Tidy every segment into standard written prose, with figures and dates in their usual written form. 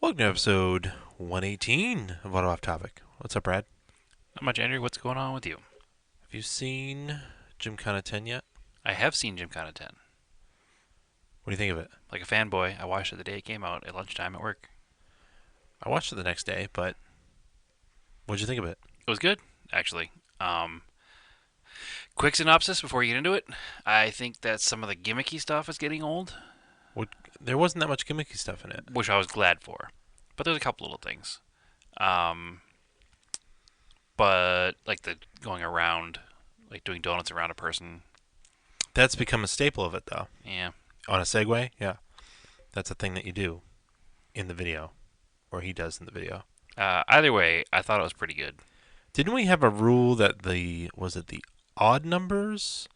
Welcome to episode 118 of Auto Off Topic. What's up, Brad? Not much, Andrew. What's going on with you? Have you seen Gymkhana 10 yet? I have seen Gymkhana 10. What do you think of it? Like a fanboy, I watched it the day it came out at lunchtime at work. I watched it the next day, but what'd you think of it? It was good, actually. Quick synopsis before you get into it. I think that some of the gimmicky stuff is getting old, There wasn't that much gimmicky stuff in it. which I was glad for. But there's a couple little things. Um, but like the going around, like doing donuts around a person. That's become a staple of it, though. Yeah. On a Segway, yeah. That's a thing that you do in the video, or he does in the video. Either way, I thought it was pretty good. Didn't we have a rule that was it the odd numbers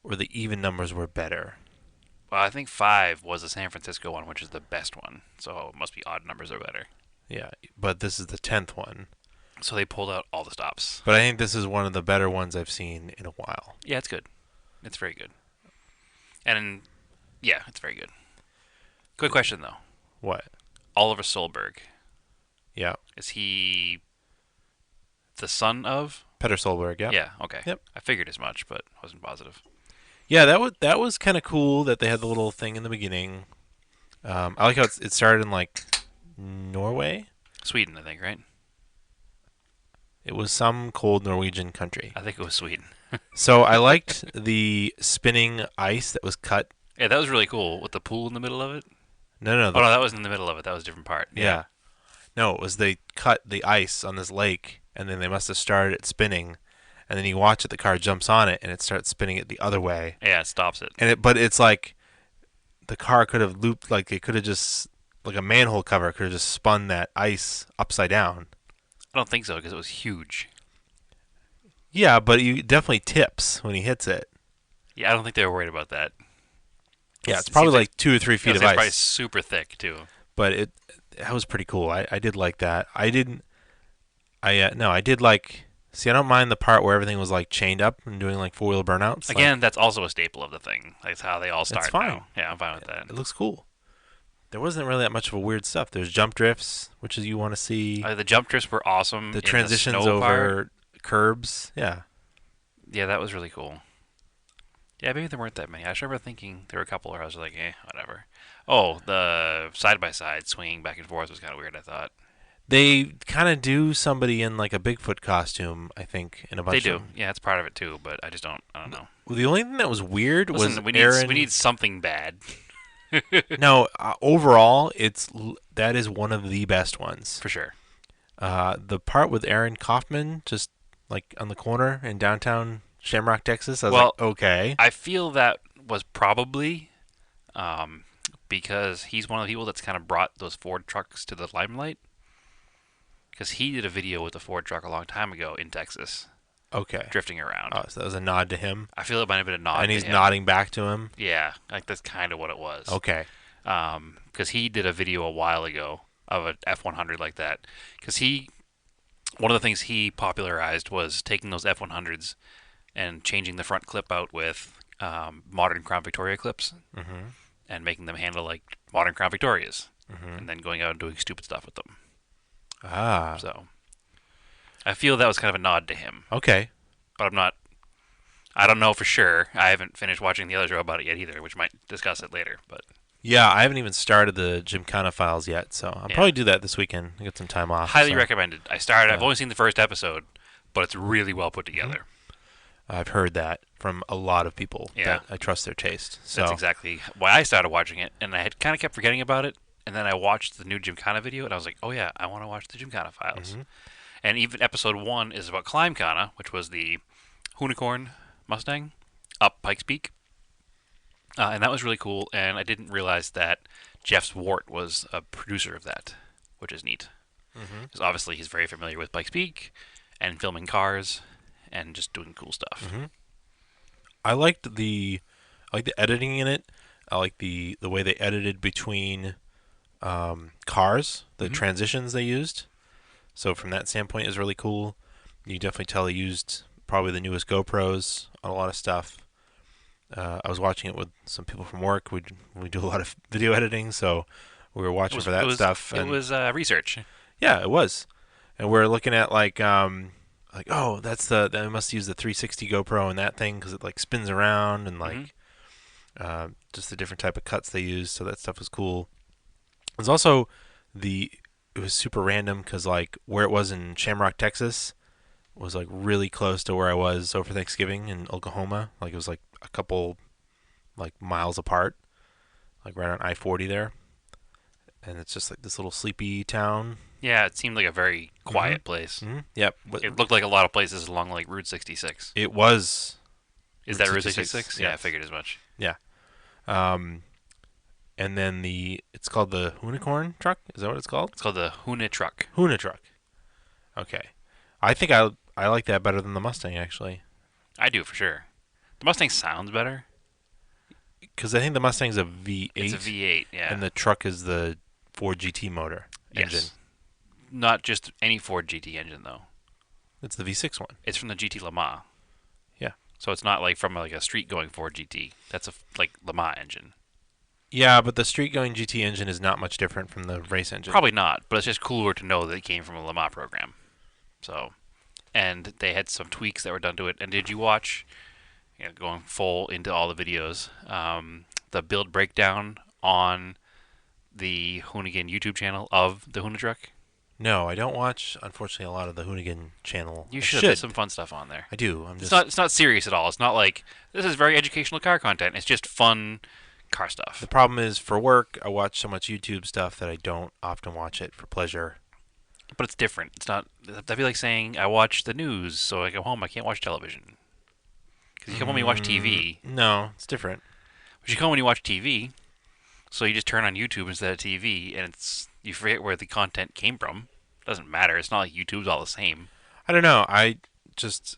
or the even numbers were better? Well, I think 5 was the San Francisco one, which is the best one. So it must be odd numbers are better. Yeah, but this is the 10th one. So they pulled out all the stops. But I think this is one of the better ones I've seen in a while. Yeah, it's good. It's very good. And yeah, it's very good. Quick question though. What? Oliver Solberg, Yeah. is he the son of? Petter Solberg, yeah. Yeah, okay. Yep. I figured as much, but wasn't positive. Yeah, that was kind of cool that they had the little thing in the beginning. I like how it started in like Norway. Sweden, I think, right? It was some cold Norwegian country. I think it was Sweden. So I liked the spinning ice that was cut. Yeah, that was really cool with the pool in the middle of it. No, Oh no, that wasn't in the middle of it. That was a different part. yeah. No, it was they cut the ice on this lake, and then they must have started it spinning, and then you watch it, the car jumps on it, and it starts spinning it the other way. Yeah, it stops it. But it's like the car could have looped, like it could have just, like a manhole cover could have just spun that ice upside down. I don't think so because it was huge. Yeah, but he definitely tips when he hits it. Yeah, I don't think they were worried about that. Yeah, it's It probably seems like 2 or 3 feet it's of probably ice, super thick too. but that was pretty cool. I did like that. I didn't. No, I did like. See, I don't mind the part where everything was like chained up and doing like four-wheel burnouts. Again, that's also a staple of the thing. That's how they all start fine. now. Yeah, I'm fine with that. It looks cool. There wasn't really that much of a weird stuff. There's jump drifts, which is you want to see. The jump drifts were awesome. The in transitions snow part. over curbs. Yeah. Yeah, that was really cool. Yeah, maybe there weren't that many. I just remember thinking there were a couple where I was like, whatever. Oh, the side by side swinging back and forth was kind of weird. I thought They kind of do somebody in like a Bigfoot costume, I think, in a bunch they do. of them. Yeah, it's part of it too. But I just don't. I don't know. Well, the only thing that was weird Listen, was we need Aaron. we need something bad No, overall, that is one of the best ones. for sure. The part with Aaron Kaufman, just like on the corner in downtown Shamrock, Texas. I was Well, like, okay, I feel that was probably because he's one of the people that's kind of brought those Ford trucks to the limelight. Because he did a video with a Ford truck a long time ago in Texas, okay. drifting around. Oh, so that was a nod to him, I feel it might have been a nod and to he's him. nodding back to him. Yeah, like that's kind of what it was. Okay. Because he did a video a while ago of an F100 like that. Because one of the things he popularized was taking those F100s and changing the front clip out with modern Crown Victoria clips Mm-hmm. and making them handle like modern Crown Victorias, Mm-hmm. and then going out and doing stupid stuff with them. Ah. So I feel that was kind of a nod to him, Okay. but I'm not. I don't know for sure. I haven't finished watching the other show about it yet either, which might discuss it later. But Yeah, I haven't even started the Gymkhana files yet, so I'll Yeah. probably do that this weekend. I get some time off. highly so recommended. I've Yeah. only seen the first episode, but it's really well put together. I've heard that from a lot of people Yeah. that I trust their taste. So That's exactly why I started watching it, and I had kind of kept forgetting about it. And then I watched the new Gymkhana video, and I was like, "Oh yeah, I want to watch the Gymkhana files." Mhm. And even episode 1 is about Climbkhana, which was the Unicorn Mustang up Pikes Peak, and that was really cool. And I didn't realize that Jeff Swart was a producer of that, which is neat Mhm. because obviously he's very familiar with Pikes Peak and filming cars and just doing cool stuff. Mhm. I like the editing in it. I like the way they edited between cars, the Mhm. transitions they used. So from that standpoint, is really cool. You definitely tell they used probably the newest GoPros on a lot of stuff. I was watching it with some people from work. We do a lot of video editing, so We were It watching was for it that was stuff, it and was research. yeah, it was. And we're looking at like oh, that's the they must use the 360 GoPro in that thing because it like spins around and Hmm. like just the different type of cuts they use. So that stuff was cool. There's also the it was super random because like where it was in Shamrock, Texas, was like really close to where I was over Thanksgiving in Oklahoma. Like it was like a couple like miles apart, like right on I-40 there. And it's just like this little sleepy town. Yeah, it seemed like a very Mhm. quiet place. Mhm. Yep. It looked like a lot of places along like Route 66. It was Is Route that Route 66. 66? Yeah, I Yes. figured as much. Yeah. Um and then it's called the Unicorn truck. Is that what it's called? It's called the Huna truck. Huna truck. Okay. I like that better than the Mustang actually. I do for sure. The Mustang sounds better. Cuz I think the Mustang's a It's a V8 V8, and yeah. the truck is the Ford GT motor engine. Yes. Not just any Ford GT engine though. It's the V6 one. It's from the GT Le Mans. Yeah. So it's not like from like a street going Ford GT. That's a like Le Mans engine. Yeah, but the street going GT engine is not much different from the race engine. Probably not, but it's just cooler to know that it came from a Le Mans program. So, and they had some tweaks that were done to it. And did you watch, going full into all the videos, the build breakdown on the Hoonigan YouTube channel of the Hoona truck? No, I don't watch unfortunately a lot of the Hoonigan channel. You I should. There's should. some fun stuff on there. I do. I'm It's just not serious at all. It's not like this is very educational car content. It's just fun car the stuff. problem is for work I watch so much YouTube stuff that I don't often watch it for pleasure. But it's different. It's not. That'd be like saying I watch the news, so I go home. I can't watch television because you come home and you watch TV. No, it's different. But you come home and you watch TV, so you just turn on YouTube instead of TV, and it's you forget where the content came from. It doesn't matter. It's not like YouTube's all the same. I don't know. I just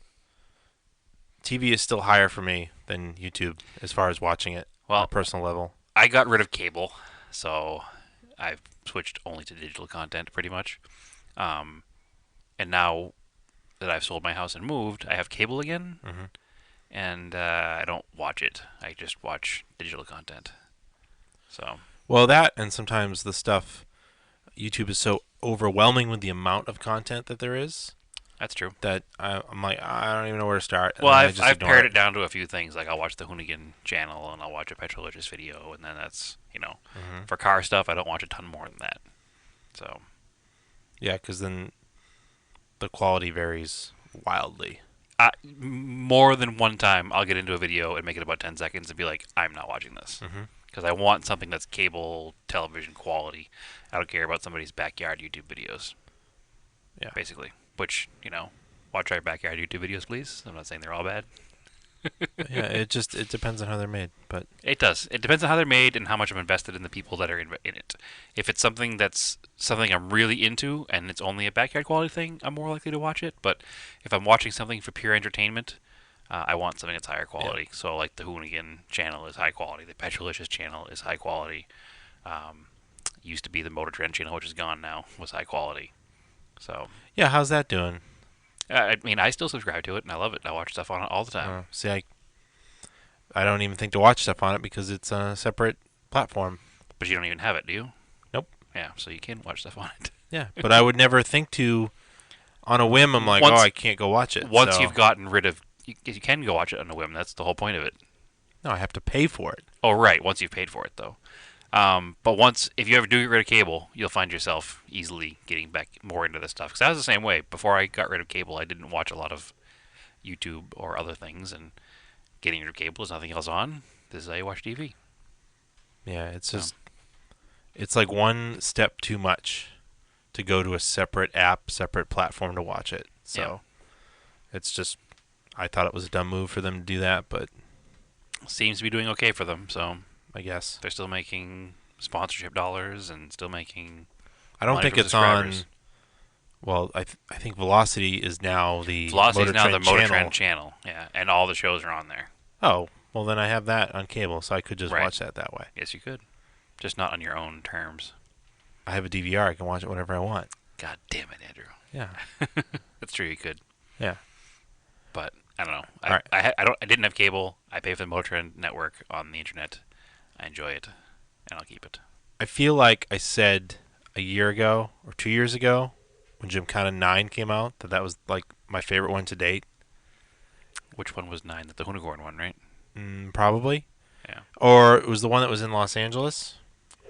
TV is still higher for me than YouTube as far as watching it on a Well, personal level. I got rid of cable, so I've switched only to digital content pretty much. Um, and now that I've sold my house and moved, I have cable again, Hmm. and I don't watch it. I just watch digital content. So Well, that and sometimes the stuff YouTube is so overwhelming with the amount of content that there is that's true. that I'm like I don't even know where to start, and Well, then I I've just I've ignore pared it. it down to a few things. Like I'll watch the Hoonigan channel and I'll watch a Petrologist video, and then that's Hmm. for car stuff. I don't watch a ton more than that. So Yeah, because then the quality varies wildly. more than one time, I'll get into a video and make it about 10 seconds and be like, I'm not watching this Hmm. because I want something that's cable television quality. I don't care about somebody's backyard YouTube videos, Yeah. basically. Which watch our backyard YouTube videos, please. I'm not saying they're all bad. Yeah, it depends on how they're made, but It does. It depends on how they're made and how much I'm invested in the people that are in it. If it's something that's something I'm really into and it's only a backyard quality thing, I'm more likely to watch it. But if I'm watching something for pure entertainment, I want something that's higher yeah, quality. So like the Hoonigan channel is high quality. The Petrolicious channel is high quality. Um, used to be the Motor Trend channel, which is gone now, was high quality. So yeah. How's that doing? I mean, I still subscribe to it and I love it. I watch stuff on it all the time. See, I don't even think to watch stuff on it because it's a separate platform. But you don't even have it, do you? Nope. Yeah, so you can watch stuff on it. Yeah, but I would never think to on a whim. I'm like, oh, Once I can't go watch it. once So you've gotten rid of, you can go watch it on a whim. That's the whole point of it. no, I have to pay for it. Oh, right. Once you've paid for it, though. But once, if you ever do get rid of cable, you'll find yourself easily getting back more into this stuff. Because I was the same way. Before I got rid of cable, I didn't watch a lot of YouTube or other things. And getting rid of cable, there's nothing else on. This is how you watch TV. Yeah, it's So, just it's like one step too much to go to a separate app, separate platform to watch it. yeah. So it's just I thought it was a dumb move for them to do that, but Seems to be doing okay for them. So I guess they're still making sponsorship dollars and still making I don't money think from it's on. subscribers. Well, I think Velocity is now the Velocity is Motor now the Trend Motor channel. Trend channel. Yeah. And all the shows are on there. Oh, well then I have that on cable, so I could just Right. watch that that way. Yes, you could. Just not on your own terms. I have a DVR. I can watch it whenever I want. God damn it, Andrew. Yeah. That's true. You could, Yeah. but I don't know. All right. I didn't have cable. I pay for the Motor Trend network on the internet. I enjoy it, and I'll keep it. I feel like I said a year ago or 2 years ago when Gymkhana 9 came out that was like my favorite one to date. Which one was 9? The unicorn one, right? Probably. Yeah. Or it was the one that was in Los Angeles.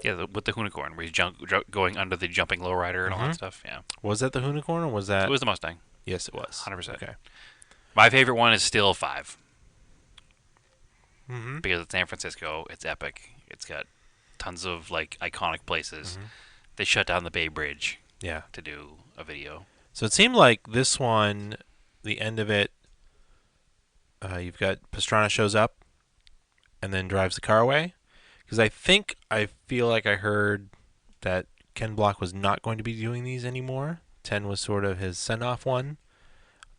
Yeah, with the unicorn, where he's going under the jumping lowrider and all Mm-hmm. that stuff. Yeah. Was that the unicorn or was It that? was the Mustang. Yes, it was. 100%. Okay. My favorite one is still 5 Mm-hmm. because it's San Francisco. It's epic. It's got tons of like iconic places. Mm-hmm. They shut down the Bay Bridge Yeah. to do a video. So it seemed like this one, the end of it, you've got Pastrana shows up and then drives the car away. Because I feel like I heard that Ken Block was not going to be doing these anymore. 10 was sort of his send off one.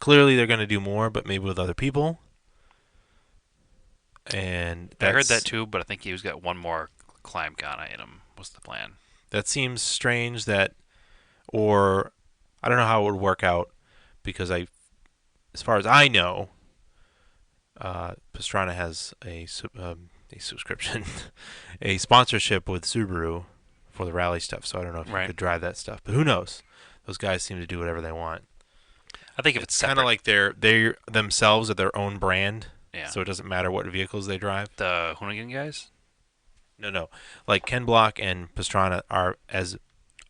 Clearly, they're going to do more, but maybe with other people. And I heard that too, but I think he's got one more Gymkhana in him. What's the plan? that seems strange. Or I don't know how it would work out because as far as I know, Pastrana has a subscription, a sponsorship with Subaru for the rally stuff. So I don't know if he Right. could drive that stuff, but who knows? Those guys seem to do whatever they want. I think if it's Kind of separate, like they themselves are their own brand, yeah. so it doesn't matter what vehicles they drive. The Hoonigan guys. No, no, like Ken Block and Pastrana are as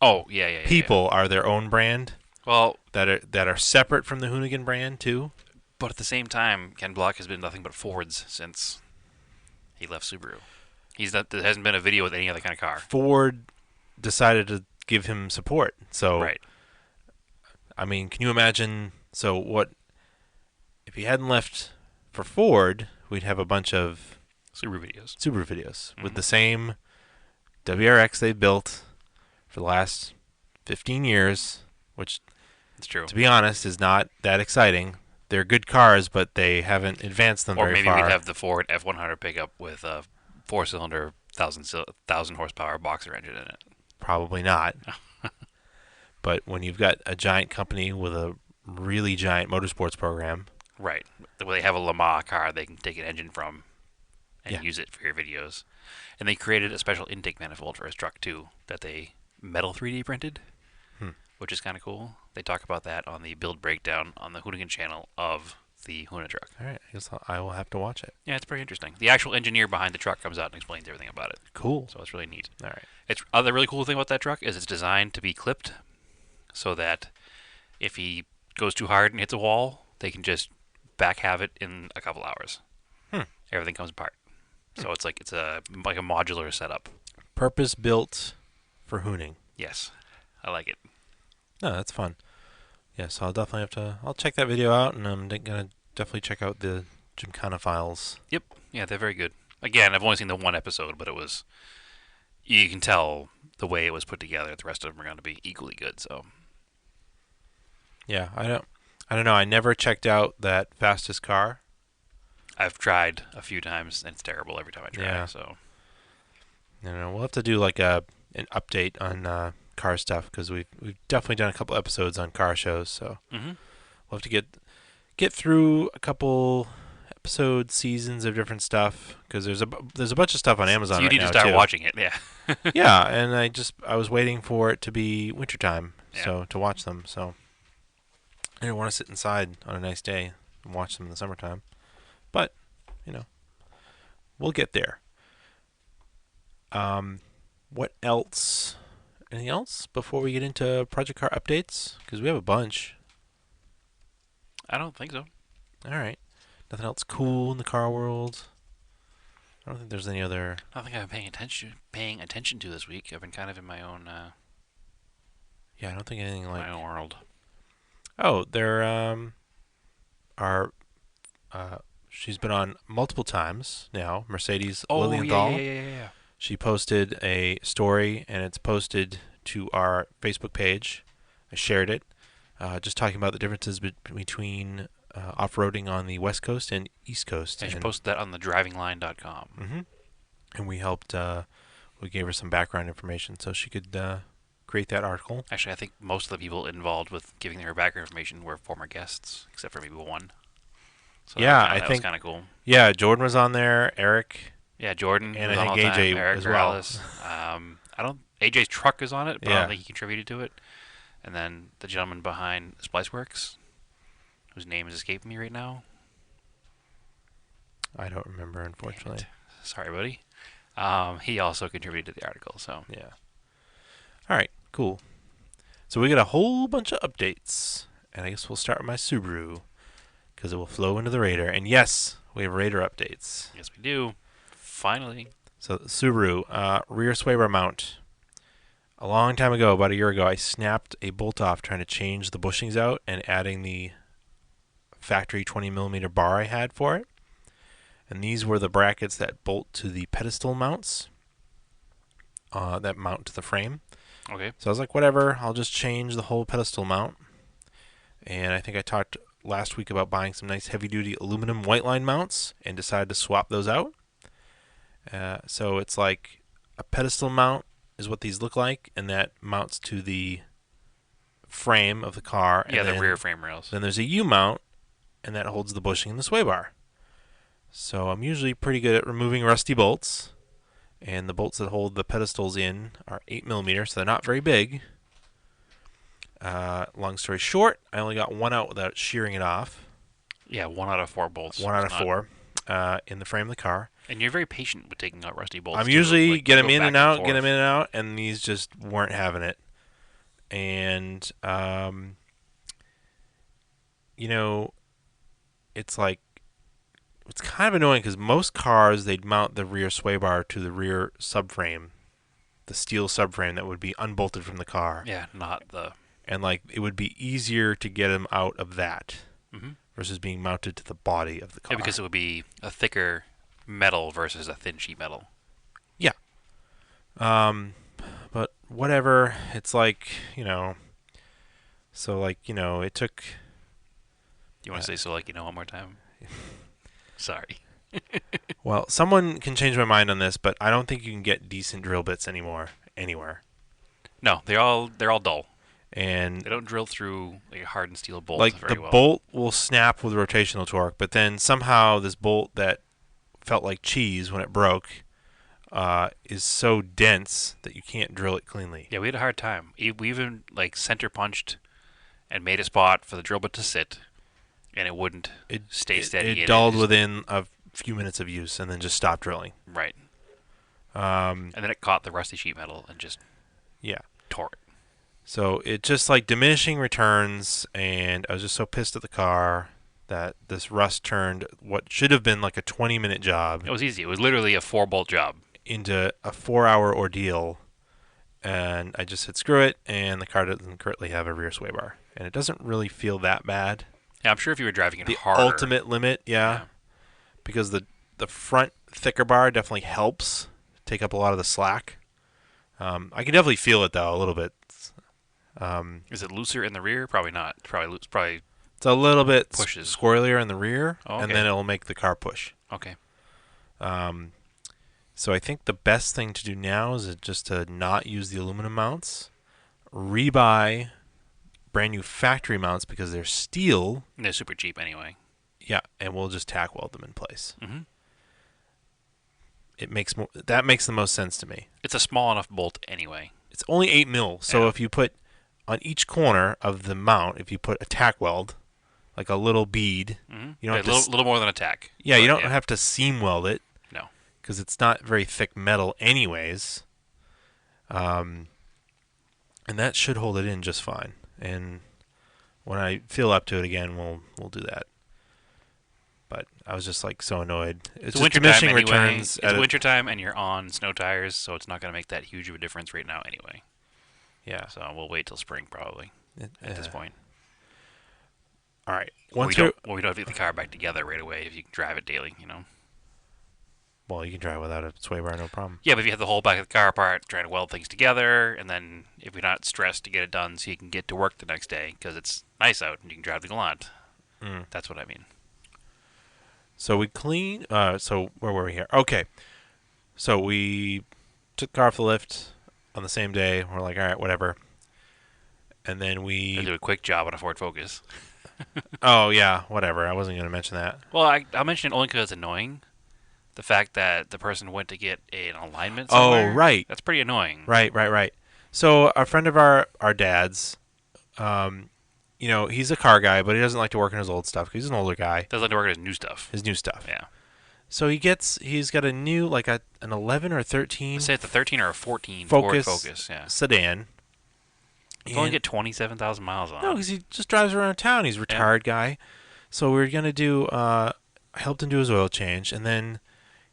Oh yeah. people are their own brand Well, that are separate from the Hoonigan brand too. but at the same time, Ken Block has been nothing but Fords since he left Subaru. There hasn't been a video with any other kind of car. Ford decided to give him support, so Right. I mean, can you imagine? So what if he hadn't left for Ford? We'd have a bunch of Subaru videos. Subaru videos with Mhm. the same WRX they built for the last 15 years, which, It's true. to be honest, is not that exciting. They're good cars, but they haven't advanced them Or very maybe far. we'd have the Ford F100 pickup with a four-cylinder, thousand horsepower boxer engine in it. Probably not. But when you've got a giant company with a really giant motorsports program, Right. Where they have a Lamar car they can take an engine from and Yeah. use it for your videos. And they created a special intake manifold for his truck too that they metal 3D printed, Hmm. which is kind of cool. They talk about that on the build breakdown on the Hoonigan channel of the Hoona truck. all right, I guess I will have to watch it. Yeah, it's pretty interesting. The actual engineer behind the truck comes out and explains everything about it, Cool. so it's really neat. All right. It's other really cool thing about that truck is it's designed to be clipped, so that if he goes too hard and hits a wall, they can just back have it in a couple hours. Hmm. Everything comes apart. So it's like a modular setup. Purpose built for hooning. Yes, I like it. No, that's fun. Yes, I'll definitely have to. I'll check that video out, and I'm gonna definitely check out the Gymkhana files. Yep. Yeah, they're very good. Again, I've only seen the one episode, but you can tell the way it was put together. The rest of them are going to be equally good. So Yeah, I don't know. I never checked out that fastest car. I've tried a few times, and it's terrible every time I try. Yeah. So You know, we'll have to do like an update on car stuff because we've definitely done a couple episodes on car shows. So mm-hmm. we'll have to get through a couple episode seasons of different stuff because there's a bunch of stuff on Amazon So you right need now to start too. watching it. Yeah. Yeah, and I was waiting for it to be wintertime, Yeah. so to watch them. So I didn't want to sit inside on a nice day and watch them in the summertime, but you know, we'll get there. What else? Anything else before we get into project car updates? Because we have a bunch. I don't think so. All right, nothing else cool in the car world. I don't think there's any other. I don't think I've been paying attention to this week. I've been kind of in my own Yeah, I don't think anything like. my own world. Oh, there are. She's been on multiple times now. Mercedes Lilienthal. Yeah. She posted a story, and it's posted to our Facebook page. I shared it, just talking about the differences between off-roading on the West Coast and East Coast. And she posted that on the drivingline.com. Mm-hmm. And we helped. We gave her some background information so she could create that article. Actually, I think most of the people involved with giving her background information were former guests, except for maybe one. So Yeah, that I was think kind of cool. Yeah, Jordan was on there. Eric Yeah, Jordan and was I on think all the time. AJ Eric as well. Morales. I don't. AJ's truck is on it, but I don't Yeah, think he contributed to it. And then the gentleman behind Spliceworks, whose name is escaping me right now. I don't remember, Damn it. unfortunately. Sorry, buddy. He also contributed to the article. So Yeah. All right, cool. So we got a whole bunch of updates, and I guess we'll start with my Subaru because it will flow into the Raider. And yes, we have Raider updates. yes, we do. Finally. So Subaru rear sway bar mount. A long time ago, about a year ago, I snapped a bolt off trying to change the bushings out and adding the factory 20mm bar I had for it. And these were the brackets that bolt to the pedestal mounts that mount to the frame. Okay. So I was like, whatever, I'll just change the whole pedestal mount. And I think I talked last week about buying some nice heavy duty aluminum white line mounts and decided to swap those out. So it's like a pedestal mount is what these look like, and that mounts to the frame of the car. And Yeah, the then, rear frame rails. Then there's a U mount, and that holds the bushing and the sway bar. So I'm usually pretty good at removing rusty bolts, and the bolts that hold the pedestals in are 8mm, so they're not very big. Long story short, I only got one out without shearing it off. Yeah, 1 out of 4 bolts. One out of four in the frame of the car. And you're very patient with taking out rusty bolts. I'm too. usually Like, get you them go in back and out, forth. get them in and out, and these just weren't having it. And it's like it's kind of annoying because most cars they'd mount the rear sway bar to the rear subframe, the steel subframe that would be unbolted from the car. Yeah, not the. And like it would be easier to get them out of that Mm-hmm. versus being mounted to the body of the car. Yeah, because it would be a thicker metal versus a thin sheet metal. Yeah. But whatever. It's like, so like, it took. You want to say so like one more time? Sorry. Well, someone can change my mind on this, but I don't think you can get decent drill bits anymore anywhere. No, they're all dull. And They don't drill through like a hardened steel bolt like very the well. bolt will snap with rotational torque, but then somehow this bolt that felt like cheese when it broke is so dense that you can't drill it cleanly. Yeah, we had a hard time. We even like center punched and made a spot for the drill bit to sit, and it wouldn't stay steady. It dulled within a few minutes of use and then just stopped drilling. Right. And then it caught the rusty sheet metal and just tore it. So it just like diminishing returns, and I was just so pissed at the car that this rust turned what should have been like a 20-minute job. It was easy. It was literally a 4-bolt job. Into a 4-hour ordeal, and I just said screw it, and the car doesn't currently have a rear sway bar, and it doesn't really feel that bad. Yeah, I'm sure if you were driving it The harder. ultimate limit, because the front thicker bar definitely helps take up a lot of the slack. I can definitely feel it though a little bit. Is it looser in the rear? Probably not. Probably loose. Probably. It's a little bit Pushes. squirrelier in the rear, Oh, okay. and then it'll make the car push. Okay. So I think the best thing to do now is just to not use the aluminum mounts, rebuy brand new factory mounts because they're steel. And they're super cheap anyway. Yeah, and we'll just tack weld them in place. Mm-hmm. That makes the most sense to me. It's a small enough bolt anyway. It's only 8mm, so Yeah. if you put on each corner of the mount, if you put a tack weld, like a little bead, Mm-hmm. you don't have to little more than a tack. yeah, you But, don't have to seam weld it. No. Because it's not very thick metal anyways. And that should hold it in just fine. And when I feel up to it again, we'll do that. But I was just like so annoyed. It's just diminishing anyway. returns. It's wintertime and you're on snow tires, so it's not going to make that huge of a difference right now anyway. Yeah. So we'll wait till spring probably at this point. All right. We don't have to get the car back together right away if you can drive it daily, Well, you can drive without a sway bar, no problem. Yeah, but if you have the whole back of the car apart, trying to weld things together, and then if you're not stressed to get it done so you can get to work the next day because it's nice out and you can drive the Galant. That's what I mean. So we clean. So where were we here? Okay. So we took the car off the lift on the same day. We're like, all right, whatever. And then I do a quick job on a Ford Focus. Oh yeah, whatever. I wasn't going to mention that. Well, I'll mention it only because it's annoying. the fact that the person went to get an alignment Oh, somewhere, right, that's pretty annoying. right. So a friend of our dad's, um, he's a car guy, but he doesn't like to work on his old stuff 'cause he's an older guy. Doesn't like to work on his new stuff. His new stuff. Yeah. So he's got a new like an 11 or Let's 13 say it's a 13 or a 14 Ford Focus Focus. Yeah. sedan. You only And get 27,000 miles on no, it. because he just drives around town. He's a retired guy. So we were gonna do. I helped him do his oil change, and then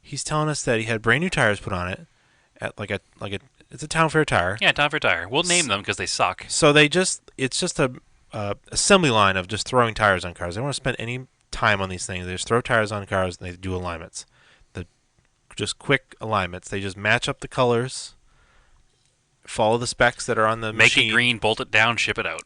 he's telling us that he had brand new tires put on it at like a it's a town fair tire. Yeah, time for a tire. We'll name them because they suck. So it's just a assembly line of just throwing tires on cars. They don't want to spend any time on these things. They just throw tires on cars and they do alignments. The just quick alignments. They just match up the colors, follow the specs that are on the Make machine. it green, bolt it down, ship it out.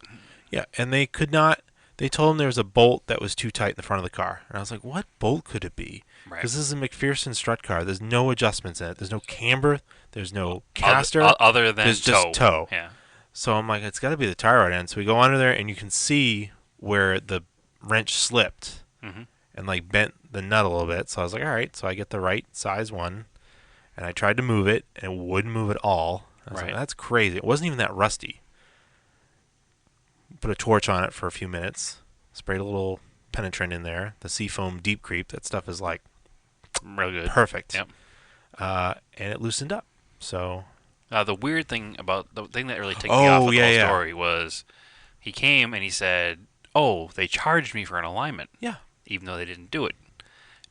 Yeah, and they could not. They told him there was a bolt that was too tight in the front of the car, and I was like, "What bolt could it be?" Right. Because this is a McPherson strut car. There's no adjustments in it. There's no camber. There's no caster. Other than There's toe. just toe. Yeah. So I'm like, it's got to be the tire rod end. So we go under there, and you can see where the wrench slipped Mm-hmm. and like bent the nut a little bit. So I was like, all right. So I get the right size one, and I tried to move it, and it wouldn't move at all. I was Right. like, that's crazy. It wasn't even that rusty. Put a torch on it for a few minutes. Sprayed a little penetrant in there. The Seafoam Deep Creep. That stuff is like Real good. perfect. Yep. And it loosened up. So The weird thing about the thing that really ticked me off of the whole yeah. story was he came and he said, "Oh, they charged me for an alignment, yeah, even though they didn't do it."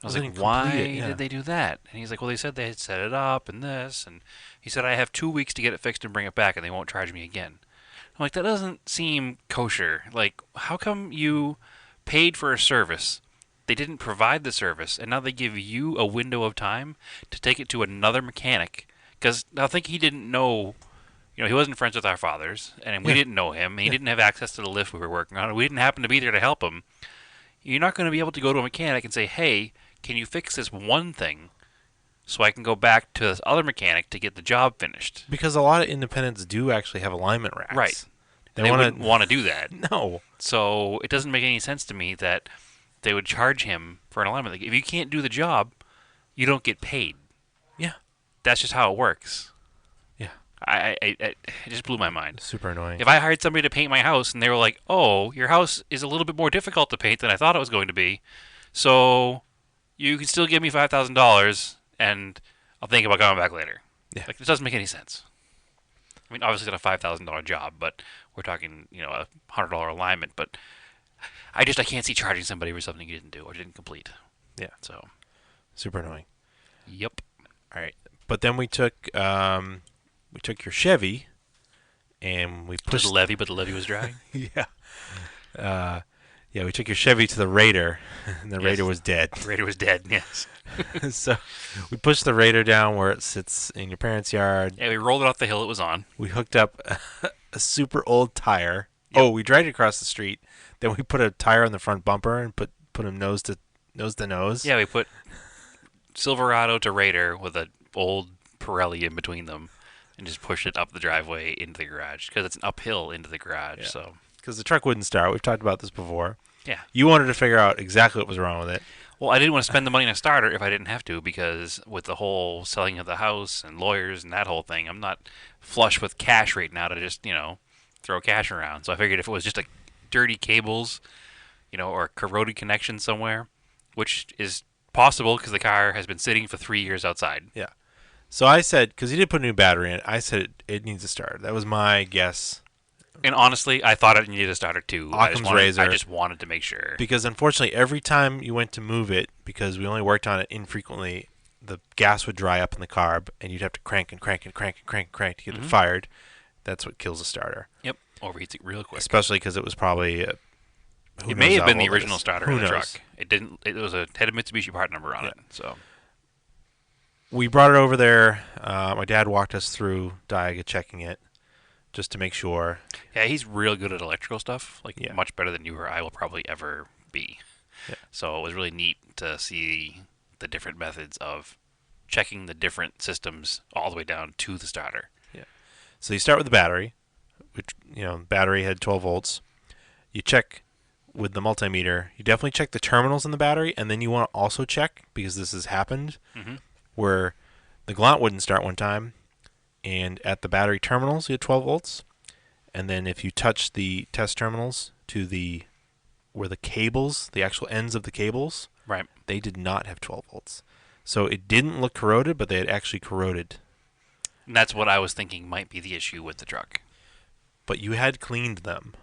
I was Wasn't like, "Why complete, yeah. did they do that?" And he's like, "Well, they said they had set it up and this." And he said, "I have 2 weeks to get it fixed and bring it back, and they won't charge me again." I'm like, that doesn't seem kosher. Like, how come you paid for a service? They didn't provide the service, and now they give you a window of time to take it to another mechanic. Because I think he didn't know, he wasn't friends with our fathers, and we Yeah. didn't know him, and he didn't have access to the lift we were working on, and we didn't happen to be there to help him. You're not going to be able to go to a mechanic and say, hey, can you fix this one thing so I can go back to this other mechanic to get the job finished? because a lot of independents do actually have alignment racks. Right. They wouldn't want want to do that. No. So it doesn't make any sense to me that they would charge him for an alignment. Like, if you can't do the job, you don't get paid. Yeah. That's just how it works. Yeah. It just blew my mind. Super annoying. If I hired somebody to paint my house and they were like, "Oh, your house is a little bit more difficult to paint than I thought it was going to be, so you can still give me $5,000 and I'll think about coming back later." Yeah. Like, it doesn't make any sense. I mean, obviously it's a $5,000 job, but we're talking, a $100 alignment. But I can't see charging somebody for something you didn't do or didn't complete. Yeah. So, Super annoying. yep. All right. But then we took your Chevy and we Pushed pushed the levee, but the levee was dry. yeah. We took your Chevy to the Raider and the Yes. Raider was dead. The Raider was dead. Yes. So we pushed the Raider down where it sits in your parents' yard. Yeah, we rolled it off the hill it was on. We hooked up a super old tire. Yep. Oh, we dragged it across the street. Then we put a tire on the front bumper and put him nose to nose. Yeah, we put Silverado to Raider with an old Pirelli in between them and just pushed it up the driveway into the garage because it's an uphill into the garage. Yeah. So, Because the truck wouldn't start. We've talked about this before. yeah. You wanted to figure out exactly what was wrong with it. Well, I didn't want to spend the money on a starter if I didn't have to, because with the whole selling of the house and lawyers and that whole thing, I'm not flush with cash right now to just, throw cash around. So I figured if it was just dirty cables, or a corroded connection somewhere, which is possible because the car has been sitting for 3 years outside. Yeah. So I said, because he did put a new battery in it, I said it needs a starter. That was my guess. And honestly, I thought it needed a starter too. Occam's razor. I just wanted to make sure. Because unfortunately, every time you went to move it, because we only worked on it infrequently, the gas would dry up in the carb, and you'd have to crank and crank and crank and crank and crank to get it fired. That's what kills a starter. Yep, overheats it real quick. Especially because it was probably It may have been the original is. starter Who in the knows? truck. It didn't. It was had a Mitsubishi part number on Yeah. it. So We brought it over there. My dad walked us through Diaga checking it, just to make sure. yeah, he's real good at electrical stuff. Like, Yeah. much better than you or I will probably ever be. Yeah. So it was really neat to see the different methods of checking the different systems all the way down to the starter. So you start with the battery, which battery had 12 volts. You check with the multimeter, you definitely check the terminals in the battery, and then you want to also check, because this has happened, Mm-hmm. where the Glant wouldn't start one time, and at the battery terminals you had 12 volts, and then if you touch the test terminals to the where the cables, the actual ends of the cables, Right. they did not have 12 volts. So it didn't look corroded, but they had actually corroded. And that's what I was thinking might be the issue with the truck. But you had cleaned them.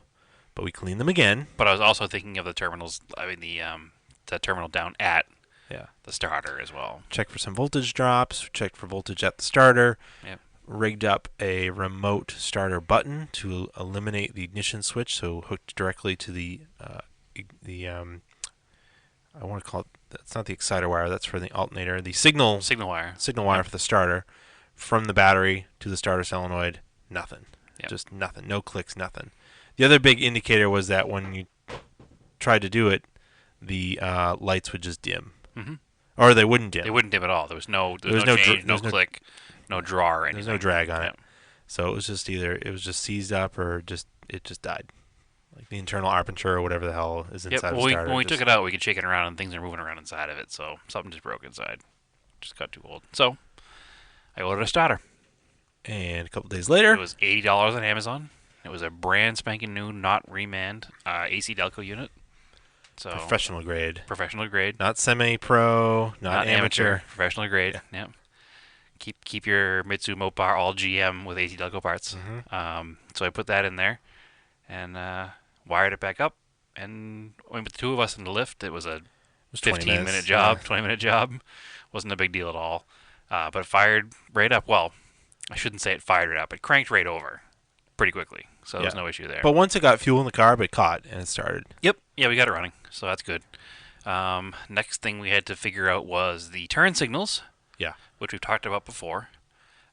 But we cleaned them again. But I was also thinking of the terminals. I mean, the terminal down at Yeah. the starter as well. Checked for some voltage drops. Checked for voltage at the starter. Yep. Rigged up a remote starter button to eliminate the ignition switch, so hooked directly to the I want to call it, that's not the exciter wire, that's for the alternator, the signal wire. signal wire for the starter, from the battery to the starter solenoid. Nothing. Yep. Just nothing. No clicks. Nothing. The other big indicator was that when you tried to do it, the lights would just dim, Mm-hmm. or they wouldn't dim. They wouldn't dim at all. There was no no change, no click, no draw or anything. There's no drag on Yeah. it. So it was just seized up, or it just died. Like the internal aperture or whatever the hell is Yep. inside of the When starter. we took it out, we could shake it around and things are moving around inside of it. So something just broke inside. Just got too old. So I ordered a starter. And a couple days later, It was $80 on Amazon. It was a brand spanking new, not remanned AC Delco unit. So professional grade. professional grade, Not semi-pro, not amateur. professional grade. Yeah. Yep. Keep your Mitsu Mopar all GM with AC Delco parts. Mm-hmm. So I put that in there and wired it back up. And with the two of us in the lift, it was a It was 20 15-minute minutes. job, Yeah. 20-minute job. Wasn't a big deal at all. But it fired right up. Well, I shouldn't say it fired it up. It cranked right over pretty quickly. So there was Yeah. no issue there. But once it got fuel in the car, it caught and it started. Yep. Yeah, we got it running. So that's good. Next thing we had to figure out was the turn signals. Yeah. Which we've talked about before.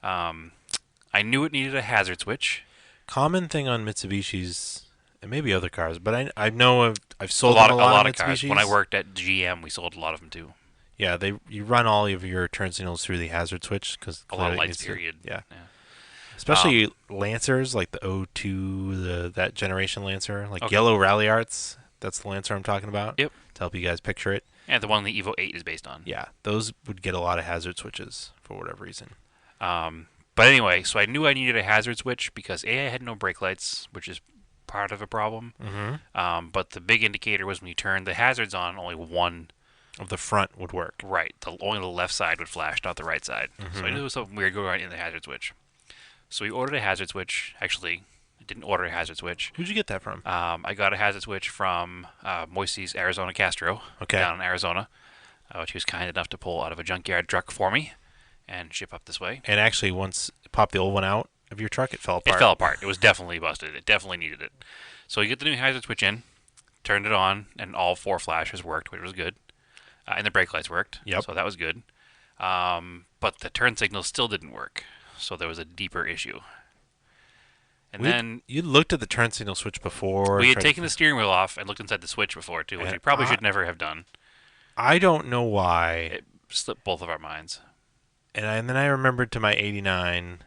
I knew it needed a hazard switch. Common thing on Mitsubishis, and maybe other cars, but I know I've A sold lot, a a lot lot of of cars. Mitsubishis. When I worked at GM, we sold a lot of them too. Yeah, you run all of your turn signals through the hazard switch because A lot of lights, period. Yeah. Yeah. Especially Lancers like the O2, that generation Lancer, like Okay. Yellow Rally Arts. That's the Lancer I'm talking about. Yep. To help you guys picture it. And the one the Evo 8 is based on. Yeah, those would get a lot of hazard switches for whatever reason. But anyway, so I knew I needed a hazard switch because A, I had no brake lights, which is part of a problem. Mm-hmm. But the big indicator was when you turned the hazards on, only one. Of the front would work. Right. Only the left side would flash, not the right side. So I Mhm. knew there was something weird going on in the hazard switch. So we ordered a hazard switch. Actually, I didn't order a hazard switch. Who'd you get that from? I got a hazard switch from Moise's Arizona Castro Okay. down in Arizona, which he was kind enough to pull out of a junkyard truck for me and ship up this way. And actually, once it popped the old one out of your truck, it fell apart. It fell apart. It was definitely busted. It definitely needed it. So you get the new hazard switch in, turned it on, and all four flashes worked, which was good. And the brake lights worked. Yep. So that was good. But the turn signal still didn't work. So there was a deeper issue. And then you looked at the turn signal switch before. we had taken the steering wheel off and looked inside the switch before, too, which And we probably should never have done. I don't know why. It slipped both of our minds. And then I remembered to my 89.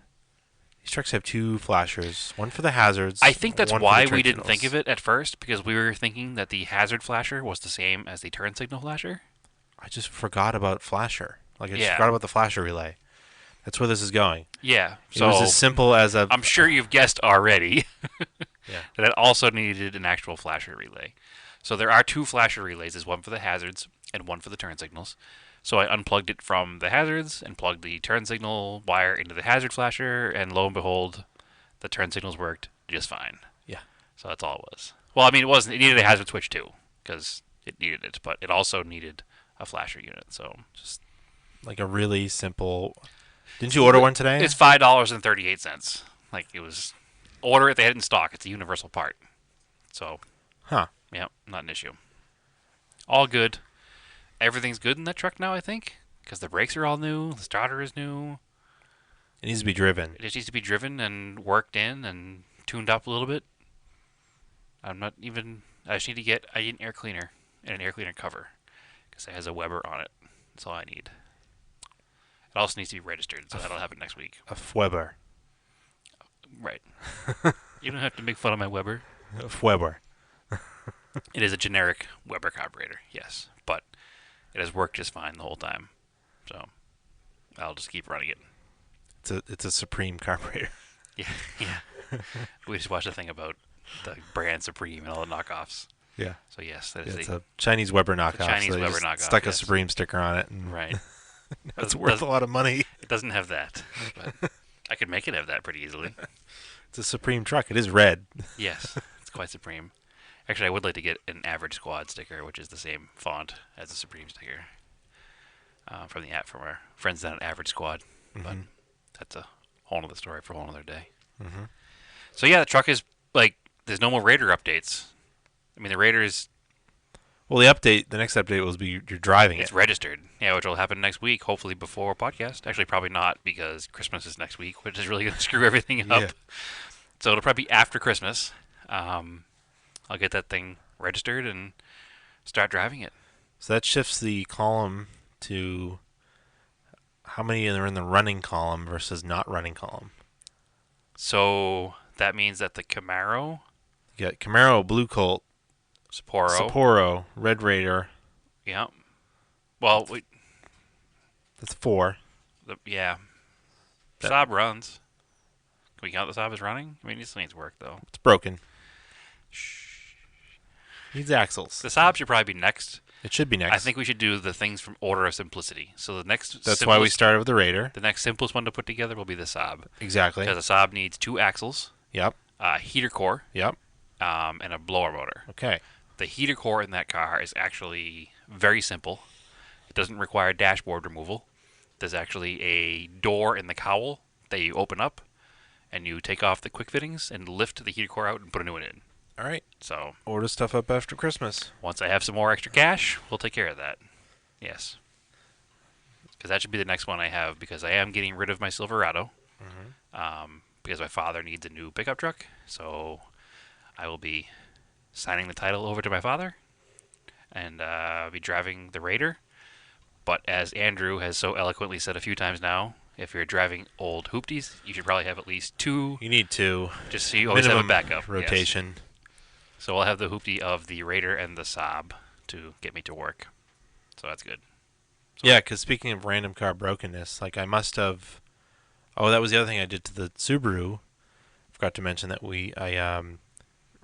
These trucks have two flashers, one for the hazards. I think that's one for why the turn we didn't signals. think of it at first, because we were thinking that the hazard flasher was the same as the turn signal flasher. I just forgot about flasher. Like I just Yeah. forgot about the flasher relay. That's where this is going. Yeah. It So was as simple as a. I'm sure you've guessed already Yeah. that it also needed an actual flasher relay. So there are two flasher relays. There's one for the hazards and one for the turn signals. So I unplugged it from the hazards and plugged the turn signal wire into the hazard flasher, and lo and behold, the turn signals worked just fine. Yeah. So that's all it was. Well, I mean, it needed a hazard switch too, because it needed it, but it also needed a flasher unit. So just Like a really simple. Didn't you order one today? it's $5.38. Like it was, order it. They had it in stock. It's a universal part. So Huh. yeah, not an issue. All good. Everything's good in that truck now, I think, because the brakes are all new. The starter is new. It needs to be driven. It just needs to be driven and worked in and tuned up a little bit. I'm not even. I just need to get an air cleaner and an air cleaner cover because it has a Weber on it. That's all I need. It also needs to be registered, so that'll happen next week. A Fweber. Right. You don't have to make fun of my Weber. A Fweber. It is a generic Weber carburetor, yes, but it has worked just fine the whole time. So I'll just keep running it. It's a Supreme carburetor. Yeah, yeah. We just watched a thing about the brand Supreme and all the knockoffs. Yeah. So yes, that Yeah, is it's a Chinese Weber a knockoff. So Chinese they Weber just knockoff. stuck a Yes, Supreme sticker on it, and right. it's worth a lot of money. It doesn't have that, but I could make it have that pretty easily. It's a Supreme truck. It is red. Yes, it's quite Supreme. Actually, I would like to get an average squad sticker, which is the same font as the Supreme sticker from the app from our friends down at Average Squad. But that's a whole other story for a whole other day. Mm-hmm. So yeah, the truck is like there's no more Raider updates. I mean, the Raider is Well, the next update will be you're driving it's it. registered. Yeah, which will happen next week, hopefully before podcast. Actually, probably not because Christmas is next week, which is really going to screw everything up. Yeah. So it'll probably be after Christmas. I'll get that thing registered and start driving it. So that shifts the column to how many are in the running column versus not running column. So that means that the Camaro, You got Camaro, Blue Colt, Sapporo, Sapporo, Red Raider. yeah. Well, That's 4. yeah. That- Saab runs. Can we count the Saab as running? I mean, it still needs work though. It's broken. Needs axles. The Saab should probably be next. It should be next. I think we should do the things from order of simplicity. So the next That's why we started with the Raider. the next simplest one to put together will be the Saab Exactly. because the Saab needs 2 axles, Yep. a heater core, Yep. and a blower motor. Okay. The heater core in that car is actually very simple. It doesn't require dashboard removal. There's actually a door in the cowl that you open up, and you take off the quick fittings and lift the heater core out and put a new one in. All right. So Order stuff up after Christmas. once I have some more extra cash, we'll take care of that. Yes. Because that should be the next one I have because I am getting rid of my Silverado because my father needs a new pickup truck. So I will be signing the title over to my father and be driving the Raider. But as Andrew has so eloquently said a few times now, if you're driving old hoopties, you should probably have at least 2, You need 2. just so you always have a Minimum backup. Yes. rotation. So I'll have the hoopty of the Raider and the Saab to get me to work. So that's good. Yeah, because speaking of random car brokenness, like I must have. Oh, that was the other thing I did to the Subaru. Forgot to mention that I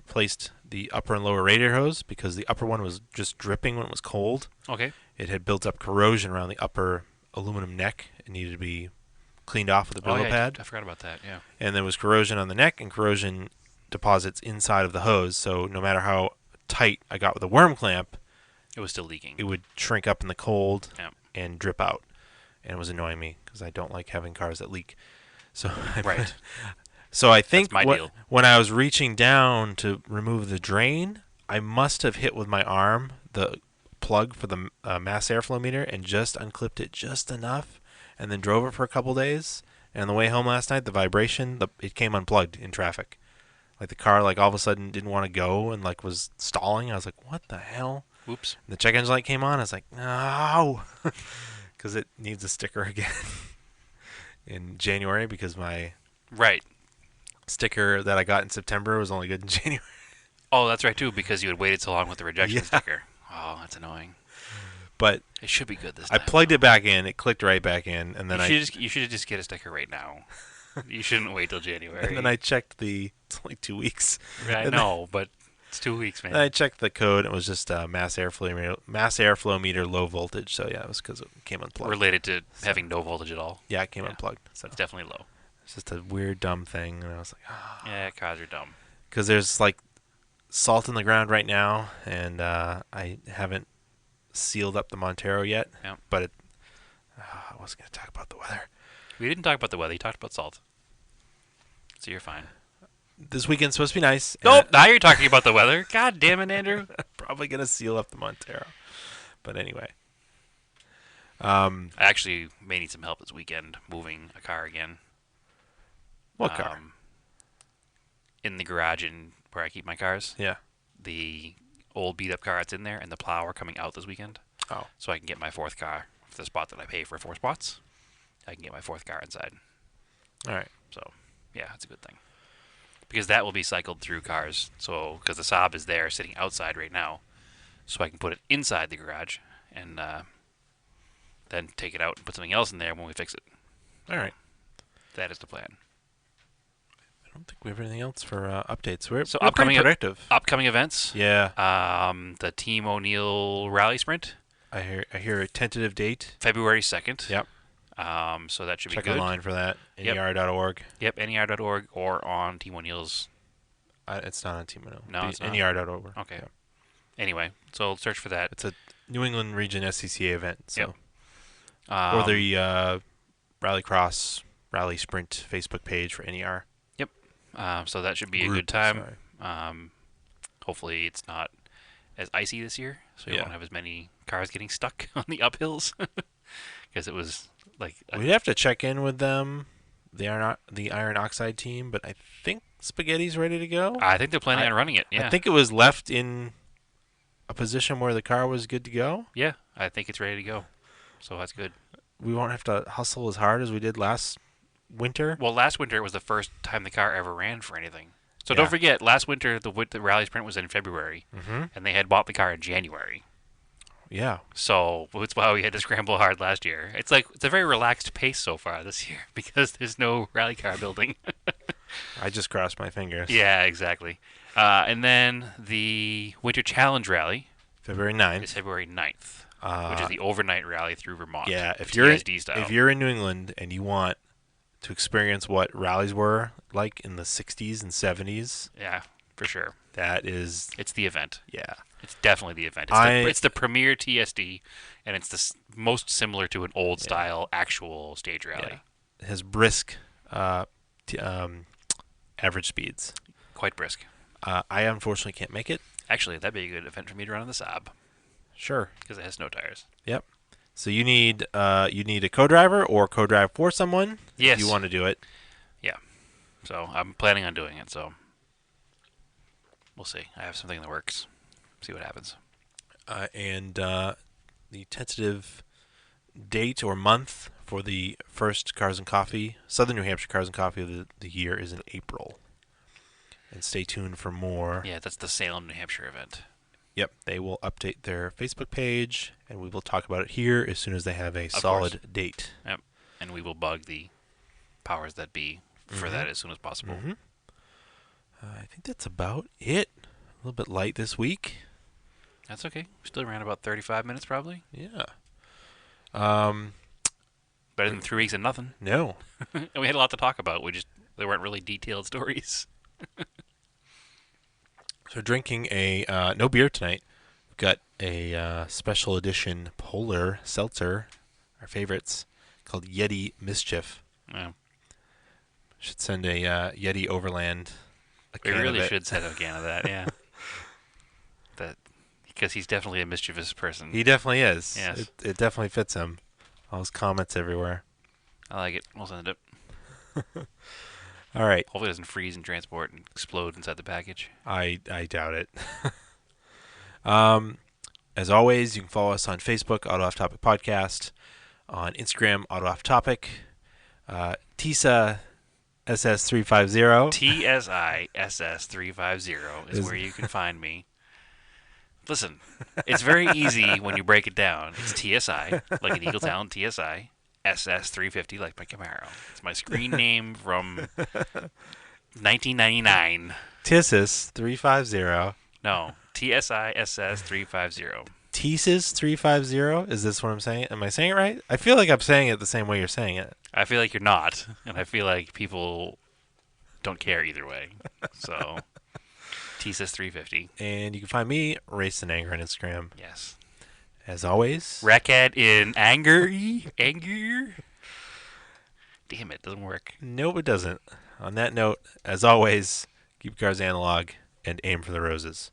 replaced the upper and lower radiator hose because the upper one was just dripping when it was cold. Okay. It had built up corrosion around the upper aluminum neck. It needed to be cleaned off with a Brillo yeah, pad. I forgot about that. Yeah. And there was corrosion on the neck and corrosion deposits inside of the hose. So no matter how tight I got with a worm clamp, It was still leaking. it would shrink up in the cold Yeah. and drip out. And it was annoying me because I don't like having cars that leak. So Right. So I think That's my deal. when I was reaching down to remove the drain, I must have hit with my arm the plug for the mass airflow meter and just unclipped it just enough, and then drove it for a couple days. And on the way home last night, the vibration, it came unplugged in traffic. Like the car, like all of a sudden didn't want to go and like was stalling. I was like, "What the hell?" Oops. And the check engine light came on. I was like, "No," because it needs a sticker again in January because my Right. sticker that I got in September was only good in January. Oh, that's right too, because you had waited so long with the rejection Yeah. sticker. Oh, that's annoying. But It should be good this I time. plugged it back in. It clicked right back in, and then You should just get a sticker right now. You shouldn't wait till January. and then I checked the. It's only 2 weeks. I and know, but it's 2 weeks, man. Then I checked the code. It was just mass airflow meter low voltage. So yeah, it was because it came unplugged. Related to having no voltage at all. Yeah, it came Yeah. unplugged. So It's definitely low. it's just a weird dumb thing, and I was like, Yeah, cars are dumb. because there's like salt in the ground right now, and I haven't sealed up the Montero yet. Yeah. But I wasn't going to talk about the weather. We didn't talk about the weather. You talked about salt. So you're fine. This weekend's supposed to be nice. and Nope. Now you're talking about the weather. God damn it, Andrew. Probably going to seal up the Montero. But anyway. I actually may need some help this weekend moving a car again. What car? In the garage in where I keep my cars. Yeah. The old beat up car that's in there and the plow are coming out this weekend. Oh. So I can get my 4th car for the spot that I pay for 4 spots. I can get my 4th car inside. All right. So, yeah, it's a good thing. because that will be cycled through cars. So because the Saab is there sitting outside right now, so I can put it inside the garage and then take it out and put something else in there when we fix it. All right. That is the plan. I don't think we have anything else for updates. We're So pretty upcoming productive. upcoming events. Yeah. The Team O'Neill Rally Sprint, I hear a tentative date. February 2nd. Yep. So that should Check be good. online for that. Yep. NER.org. Yep, ner.org or on Team O'Neill's. It's not on Team Minnow. No, it's not. NER.org. Okay. Yeah. Anyway, so search for that. It's a New England Region SCCA event. So. Yep. Or the Rally Sprint Facebook page for NER. Yep. So that should be a Group, good time. sorry. Hopefully it's not as icy this year, so you Yeah. won't have as many cars getting stuck on the uphills. Because it was like We'd have to check in with them, the iron oxide team, but I think Spaghetti's ready to go. I think they're planning on running it. Yeah. I think it was left in a position where the car was good to go. Yeah, I think it's ready to go. So that's good. We won't have to hustle as hard as we did last winter. Well, last winter it was the first time the car ever ran for anything. So Yeah. don't forget, last winter the rally sprint was in February, and they had bought the car in January. Yeah. So that's why we had to scramble hard last year. It's like it's a very relaxed pace so far this year because there's no rally car building. I just crossed my fingers. Yeah, exactly. And then the Winter Challenge Rally February is 9th. February 9th, which is the overnight rally through Vermont. Yeah, the if you're TSD style. if you're in New England and you want to experience what rallies were like in the 60s and 70s, Yeah, for sure. that is It's the event. yeah. It's definitely the event. It's the premier TSD, and it's the most similar to an old style actual stage rally. It has brisk average speeds. Quite brisk. I unfortunately can't make it. Actually, that'd be a good event for me to run on the Saab Sure. because it has snow tires. Yep. So you need a co-driver or co-drive for someone Yes. if you want to do it. Yeah. So I'm planning on doing it. So we'll see. I have something in the works. See what happens. And the tentative date or month for the first Cars and Coffee, Southern New Hampshire Cars and Coffee of the year is in April. And stay tuned for more. Yeah, that's the Salem, New Hampshire event. Yep, they will update their Facebook page, and we will talk about it here as soon as they have a Of solid date. Yep. And we will bug the powers that be for that as soon as possible. Mm-hmm. I think that's about it. A little bit light this week. That's okay. We still ran about 35 minutes probably. Yeah. Better than 3 weeks and nothing. No. And we had a lot to talk about. They weren't really detailed stories. So drinking no beer tonight. We've got a special edition polar seltzer, our favorites, called Yeti Mischief. Yeah. Should send a Yeti Overland. We really should send a can of that, yeah. Because he's definitely a mischievous person. He definitely is. Yes. It definitely fits him. All his comments everywhere. I like it. We'll send it up. All right. Hopefully it doesn't freeze in transport and explode inside the package. I doubt it. As always, you can follow us on Facebook, Auto Off Topic Podcast, on Instagram, Auto Off Topic, TISA SS350. TSI SS350 is where you can find me. Listen, it's very easy when you break it down. It's TSI, like an Eagle Talon TSI, SS350, like my Camaro. It's my screen name from 1999. TISIS 350. No, TSI SS350. TISIS 350. Is this what I'm saying? Am I saying it right? I feel like I'm saying it the same way you're saying it. I feel like you're not, and I feel like people don't care either way. So, TSIS 350. And you can find me, Race and Anger, on Instagram. Yes. As always. Rackhead in anger. Anger. Damn it, doesn't work. Nope, it doesn't. On that note, as always, keep cars analog and aim for the roses.